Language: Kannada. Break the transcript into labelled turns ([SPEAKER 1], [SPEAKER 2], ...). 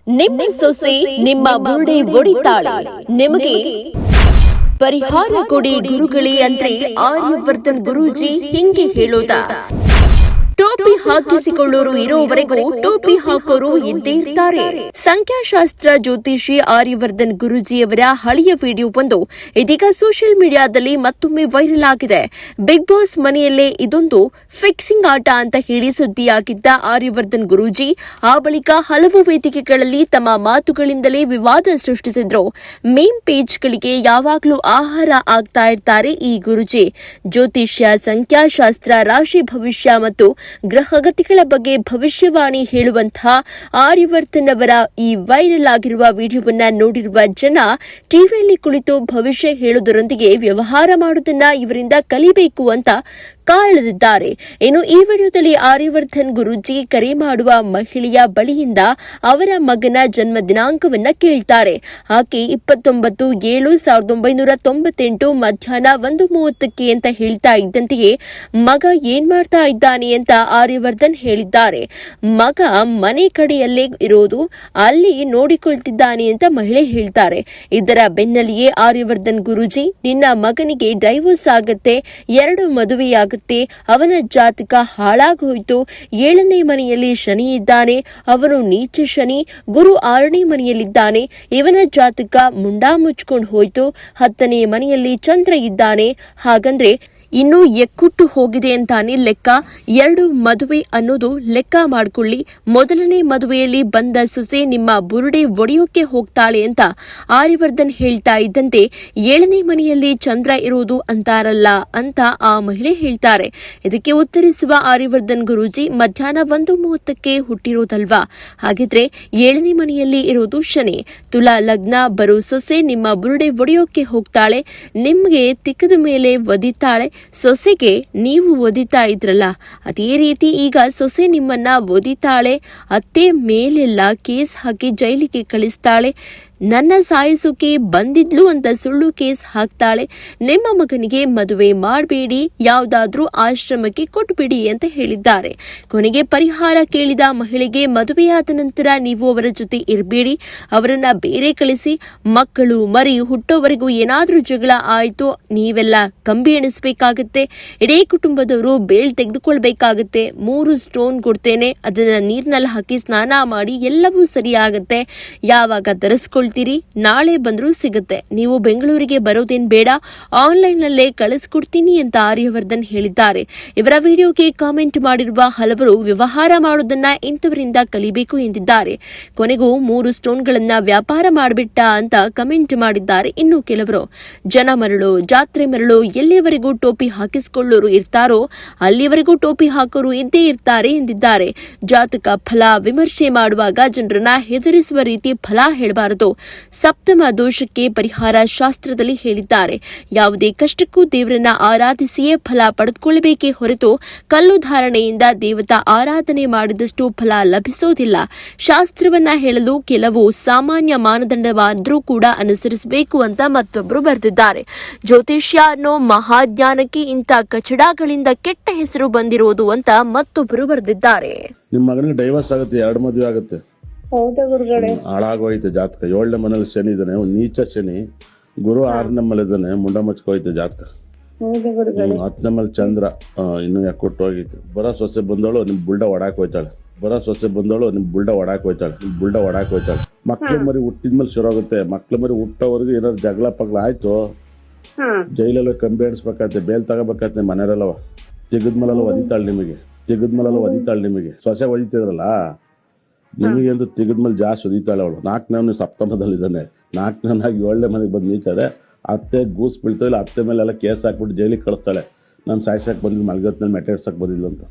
[SPEAKER 1] ನಿಮ್ಮ ಸೊಸೆ ನಿಮ್ಮ ಬುರುಡೆ ಒಡಿತಾಳೆ, ನಿಮಗೆ ಪರಿಹಾರ ಕೊಡಿ ಗುರುಗಳೇ ಅಂದ್ರೆ ಆರ್ಯವರ್ಧನ್ ಗುರೂಜಿ ಹಿಂಗೆ ಹೇಳೋದ. ಟೋಪಿ ಹಾಕಿಸಿಕೊಳ್ಳೋರು ಇರೋವರೆಗೂ ಟೋಪಿ ಹಾಕೋರು ಇದ್ದೇ ಇರ್ತಾರೆ. ಸಂಖ್ಯಾಶಾಸ್ತ್ರ ಜ್ಯೋತಿಷಿ ಆರ್ಯವರ್ಧನ್ ಗುರೂಜಿಯವರ ಹಳೆಯ ವಿಡಿಯೋ ಒಂದು ಇದೀಗ ಸೋಷಿಯಲ್ ಮೀಡಿಯಾದಲ್ಲಿ ಮತ್ತೊಮ್ಮೆ ವೈರಲ್ ಆಗಿದೆ. ಬಿಗ್ ಬಾಸ್ ಮನೆಯಲ್ಲೇ ಇದೊಂದು ಫಿಕ್ಸಿಂಗ್ ಆಟ ಅಂತ ಹೇಳಿ ಸುದ್ದಿಯಾಗಿದ್ದ ಆರ್ಯವರ್ಧನ್ ಗುರೂಜಿ ಆ ಬಳಿಕ ಹಲವು ವೇದಿಕೆಗಳಲ್ಲಿ ತಮ್ಮ ಮಾತುಗಳಿಂದಲೇ ವಿವಾದ ಸೃಷ್ಟಿಸಿದ್ರು. ಮೇಮ್ ಪೇಜ್ಗಳಿಗೆ ಯಾವಾಗಲೂ ಆಹಾರ ಆಗ್ತಾ ಇರ್ತಾರೆ ಈ ಗುರೂಜಿ. ಜ್ಯೋತಿಷ್ಯ, ಸಂಖ್ಯಾಶಾಸ್ತ್ರ, ರಾಶಿ ಭವಿಷ್ಯ ಮತ್ತು ಗ್ರಹಗತಿಗಳ ಬಗ್ಗೆ ಭವಿಷ್ಯವಾಣಿ ಹೇಳುವಂತಹ ಆರ್ಯವರ್ಧನ್ ಅವರ ಈ ವೈರಲ್ ಆಗಿರುವ ವಿಡಿಯೋವನ್ನ ನೋಡಿರುವ ಜನ ಟಿವಿಯಲ್ಲಿ ಕುಳಿತು ಭವಿಷ್ಯ ಹೇಳುವುದರೊಂದಿಗೆ ವ್ಯವಹಾರ ಮಾಡುವುದನ್ನ ಇವರಿಂದ ಕಲಿಬೇಕು ಅಂತ ಕಾಳೆದಿದ್ದಾರೆ. ಇನ್ನು ಈ ವಿಡಿಯೋದಲ್ಲಿ ಆರ್ಯವರ್ಧನ್ ಗುರೂಜಿ ಕರೆ ಮಾಡುವ ಮಹಿಳೆಯ ಬಳಿಯಿಂದ ಅವರ ಮಗನ ಜನ್ಮ ದಿನಾಂಕವನ್ನ ಕೇಳ್ತಾರೆ. ಆಕೆ 29/7/1998 ಮಧ್ಯಾಹ್ನ 1:30 ಅಂತ ಹೇಳ್ತಾ ಇದ್ದಂತೆಯೇ ಮಗ ಏನ್ ಮಾಡ್ತಾ ಇದ್ದಾನೆ ಅಂತ ಆರ್ಯವರ್ಧನ್ ಹೇಳಿದ್ದಾರೆ. ಮಗ ಮನೆ ಕಡೆಯಲ್ಲೇ ಇರೋದು, ಅಲ್ಲಿ ನೋಡಿಕೊಳ್ತಿದ್ದಾನೆ ಅಂತ ಮಹಿಳೆ ಹೇಳ್ತಾರೆ. ಇದರ ಬೆನ್ನಲ್ಲಿಯೇ ಆರ್ಯವರ್ಧನ್ ಗುರೂಜಿ ನಿನ್ನ ಮಗನಿಗೆ ಡೈವೋರ್ಸ್ ಆಗತ್ತೆ, 2 ಮದುವೆಯಾಗುತ್ತೆ, ಅವನ ಜಾತಕ ಹಾಳಾಗೋಯ್ತು, 7ನೇ ಮನೆಯಲ್ಲಿ ಶನಿ ಇದ್ದಾನೆ, ಅವನು ನೀಚ ಶನಿ, ಗುರು 6ನೇ ಮನೆಯಲ್ಲಿದ್ದಾನೆ, ಇವನ ಜಾತಕ ಮುಂಡಾ ಮುಚ್ಕೊಂಡು ಹೋಯ್ತು, 10ನೇ ಮನೆಯಲ್ಲಿ ಚಂದ್ರ ಇದ್ದಾನೆ, ಹಾಗಂದ್ರೆ ಇನ್ನೂ ಎಕ್ಕುಟ್ಟು ಹೋಗಿದೆ ಅಂತಾನೆ ಲೆಕ್ಕ. 2 ಮದುವೆ ಅನ್ನೋದು ಲೆಕ್ಕ ಮಾಡಿಕೊಳ್ಳಿ. ಮೊದಲನೇ ಮದುವೆಯಲ್ಲಿ ಬಂದ ಸೊಸೆ ನಿಮ್ಮ ಬುರುಡೆ ಒಡೆಯೋಕೆ ಹೋಗ್ತಾಳೆ ಅಂತ ಆರ್ಯವರ್ಧನ್ ಹೇಳ್ತಾ ಇದ್ದಂತೆ 7ನೇ ಮನೆಯಲ್ಲಿ ಚಂದ್ರ ಇರೋದು ಅಂತಾರಲ್ಲ ಅಂತ ಆ ಮಹಿಳೆ ಹೇಳ್ತಾರೆ. ಇದಕ್ಕೆ ಉತ್ತರಿಸುವ ಆರ್ಯವರ್ಧನ್ ಗುರೂಜಿ ಮಧ್ಯಾಹ್ನ 1:30 ಹುಟ್ಟಿರೋದಲ್ವಾ, ಹಾಗಿದ್ರೆ 7ನೇ ಮನೆಯಲ್ಲಿ ಇರೋದು ಶನಿ, ತುಲಾ ಲಗ್ನ ಬರೋ ಸೊಸೆ ನಿಮ್ಮ ಬುರುಡೆ ಒಡೆಯೋಕೆ ಹೋಗ್ತಾಳೆ, ನಿಮ್ಗೆ ತಿಕ್ಕದ ಮೇಲೆ ಒದಿತಾಳೆ, ಸೊಸೆಗೆ ನೀವು ಒದಿತಾ ಇದ್ರಲ್ಲ ಅದೇ ರೀತಿ ಈಗ ಸೊಸೆ ನಿಮ್ಮನ್ನ ಒದಿತಾಳೆ, ಅತ್ತೆ ಮೇಲೆಲ್ಲ ಕೇಸ್ ಹಾಕಿ ಜೈಲಿಗೆ ಕಳಿಸ್ತಾಳೆ, ನನ್ನ ಸಾಯಿಸೋಕೆ ಬಂದಿದ್ಲು ಅಂತ ಸುಳ್ಳು ಕೇಸ್ ಹಾಕ್ತಾಳೆ, ನಿಮ್ಮ ಮಗನಿಗೆ ಮದುವೆ ಮಾಡಬೇಡಿ, ಯಾವುದಾದ್ರೂ ಆಶ್ರಮಕ್ಕೆ ಕೊಟ್ಬಿಡಿ ಅಂತ ಹೇಳಿದ್ದಾರೆ. ಕೊನೆಗೆ ಪರಿಹಾರ ಕೇಳಿದ ಮಹಿಳೆಗೆ ಮದುವೆಯಾದ ನಂತರ ನೀವು ಅವರ ಜೊತೆ ಇರಬೇಡಿ, ಅವರನ್ನ ಬೇರೆ ಕಳಿಸಿ, ಮಕ್ಕಳು ಮರಿ ಹುಟ್ಟೋವರೆಗೂ ಏನಾದ್ರೂ ಜಗಳ ಆಯ್ತು ನೀವೆಲ್ಲ ಕಂಬಿ ಎಣಿಸ್ಬೇಕಾಗತ್ತೆ, ಇಡೀ ಕುಟುಂಬದವರು ಬೇಲ್ ತೆಗೆದುಕೊಳ್ಬೇಕಾಗತ್ತೆ, 3 ಸ್ಟೋನ್ ಕೊಡ್ತೇನೆ, ಅದನ್ನ ನೀರಿನಲ್ಲಿ ಹಾಕಿ ಸ್ನಾನ ಮಾಡಿ ಎಲ್ಲವೂ ಸರಿಯಾಗತ್ತೆ, ಯಾವಾಗ ತರಿಸ್ಕೊಳ್ತೀರಿ ನಾಳೆ ಬಂದರೂ ಸಿಗುತ್ತೆ, ನೀವು ಬೆಂಗಳೂರಿಗೆ ಬರೋದೇನ್ ಬೇಡ, ಆನ್ಲೈನ್ ನಲ್ಲೇ ಕಳಿಸ್ಕೊಡ್ತೀನಿ ಅಂತ ಆರ್ಯವರ್ಧನ್ ಹೇಳಿದ್ದಾರೆ. ಇವರ ವಿಡಿಯೋಗೆ ಕಾಮೆಂಟ್ ಮಾಡಿರುವ ಹಲವರು ವ್ಯವಹಾರ ಮಾಡೋದನ್ನ ಇಂಥವರಿಂದ ಕಲಿಬೇಕು ಎಂದಿದ್ದಾರೆ. ಕೊನೆಗೂ 3 ಸ್ಟೋನ್ಗಳನ್ನ ವ್ಯಾಪಾರ ಮಾಡಿಬಿಟ್ಟ ಅಂತ ಕಮೆಂಟ್ ಮಾಡಿದ್ದಾರೆ. ಇನ್ನು ಕೆಲವರು ಜನ ಮರಳು, ಜಾತ್ರೆ ಮರಳು, ಎಲ್ಲಿಯವರೆಗೂ ಟೋಪಿ ಹಾಕಿಸಿಕೊಳ್ಳೋರು ಇರ್ತಾರೋ ಅಲ್ಲಿವರೆಗೂ ಟೋಪಿ ಹಾಕೋರು ಇದ್ದೇ ಇರ್ತಾರೆ ಎಂದಿದ್ದಾರೆ. ಜಾತಕ ಫಲ ವಿಮರ್ಶೆ ಮಾಡುವಾಗ ಜನರನ್ನ ಹೆದರಿಸುವ ರೀತಿ ಫಲ ಹೇಳಬಾರದು, ಸಪ್ತಮ ದೋಷಕ್ಕೆ ಪರಿಹಾರ ಶಾಸ್ತ್ರದಲ್ಲಿ ಹೇಳಿದ್ದಾರೆ. ಯಾವುದೇ ಕಷ್ಟಕ್ಕೂ ದೇವರನ್ನ ಆರಾಧಿಸಿಯೇ ಫಲ ಪಡೆದುಕೊಳ್ಳಬೇಕೇ ಹೊರತು ಕಲ್ಲು ಧಾರಣೆಯಿಂದ ದೇವತಾ ಆರಾಧನೆ ಮಾಡಿದಷ್ಟು ಫಲ ಲಭಿಸೋದಿಲ್ಲ. ಶಾಸ್ತ್ರವನ್ನ ಹೇಳಲು ಕೆಲವು ಸಾಮಾನ್ಯ ಮಾನದಂಡವಾದರೂ ಕೂಡ ಅನುಸರಿಸಬೇಕು ಅಂತ ಮತ್ತೊಬ್ಬರು ಬರೆದಿದ್ದಾರೆ. ಜ್ಯೋತಿಷ್ಯ ಅನ್ನೋ ಮಹಾಜ್ಞಾನಕ್ಕೆ ಇಂಥ ಕಚಡಗಳಿಂದ ಕೆಟ್ಟ ಹೆಸರು ಬಂದಿರೋದು ಅಂತ ಮತ್ತೊಬ್ಬರು ಬರೆದಿದ್ದಾರೆ.
[SPEAKER 2] ನಿಮ್ಮ ಮಗನಿಗೆ ಡೈವರ್ಸ್ ಆಗುತ್ತೆ, 2 ಮದುವೆ ಆಗುತ್ತೆ, ಹಾಳಾಗೋಯ್ತು ಜಾತಕ. 7ನೇ ಮನೇಲಿ ಶನಿ ಇದ್ದಾನೆ, ನೀಚ ಶನಿ, ಗುರು 6ನೇ ಮೇಲೆ ಇದ್ದಾನೆ, ಮುಂಡ ಮುಚ್ಕೋಯ್ತು ಜಾತಕ. 10ನೇ ಮೇಲೆ ಚಂದ್ರ ಇನ್ನು ಯಾಕೊಟ್ಟು ಹೋಗಿತ್ತು. ಬರೋ ಸೊಸೆ ಬಂದವಳು ನಿಮ್ ಬುಲ್ಡ ಒಡಾಕ್ ಹೋಯ್ತಾಳೆ, ಮಕ್ಳ ಮರಿ ಹುಟ್ಟಿದ್ಮೇಲೆ ಶುರು ಆಗುತ್ತೆ. ಮಕ್ಳ ಮರಿ ಹುಟ್ಟೋವರೆಗೂ ಏನಾದ್ರು ಜಗಳ ಪಗ್ಲ ಆಯ್ತು, ಜೈಲಲ್ಲಿ ಕಂಬಿ ಎಣಿಸ್ಬೇಕಾಗತ್ತೆ, ಬೇಲ್ ತಗೋಬೇಕಾಗತ್ತೆ, ಮನೆಯಲ್ಲವ ತೆಗದ್ಮೇಲೆಲ್ಲ ಒದಿತಾಳೆ ನಿಮಗೆ ಸೊಸೆ ಒದಿತಿದ್ರಲ್ಲ, ನಿಮಗೆ ಅಂತ ತೆಗೆದ್ಮೇಲೆ ಜಾಸ್ತಿ ಒದಿತಾಳೆ ಅವಳು. 4ನೇ ಸಪ್ತಮದಲ್ಲಿದ್ದಾನೆ, 4ನೇನಾಗಿ 7ನೇ ಮನೆಗೆ ಬಂದು ನಿಲ್ತಾರೆ, ಅತ್ತೆ ಗೂಸ್ ಬೀಳ್ತಾವೆ ಇಲ್ಲ, ಅತ್ತೆ ಮೇಲೆಲ್ಲ ಕೇಸ್ ಹಾಕ್ಬಿಟ್ಟು ಜೈಲಿಗೆ ಕಳಿಸ್ತಾಳೆ. ನಾನು ಸಾಯ್ಸಕ್ಕೆ ಬಂದಿದ್ದು ಮಲ್ಗತ್ನಲ್ಲಿ ಮೆಟೇಡ್ಸಕ್ಕೆ ಬಂದಿಲ್ಲ ಅಂತ.